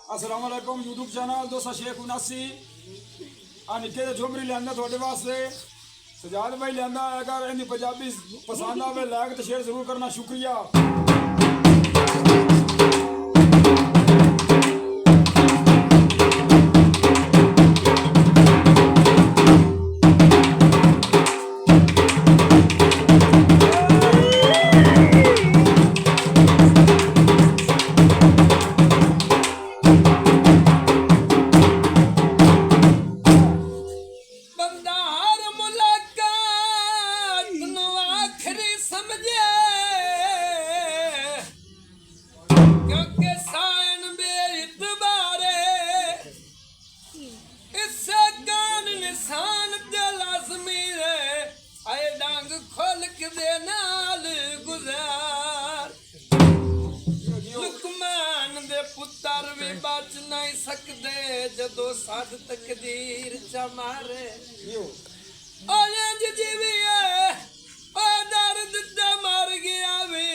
अस्सलाम वालेकुम YouTube channel दोस्त शेख 79 आ निके झोमरी लिया थोड़े वास्ते सजाद भाई लिया। अगर इनकी पंजाबी पसंद आवे लाइक तो शेयर जरूर करना, शुक्रिया। पुत्र भी बच नहीं सकते जदों साध तकदीर च मारे जीवी दर्द च मर गया भी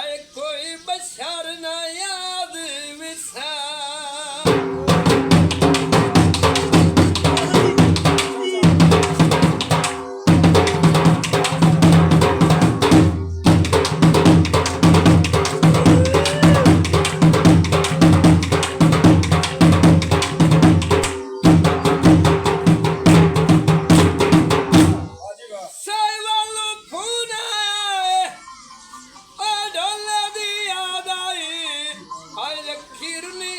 आए कोई बशर न याद विसा खीरनी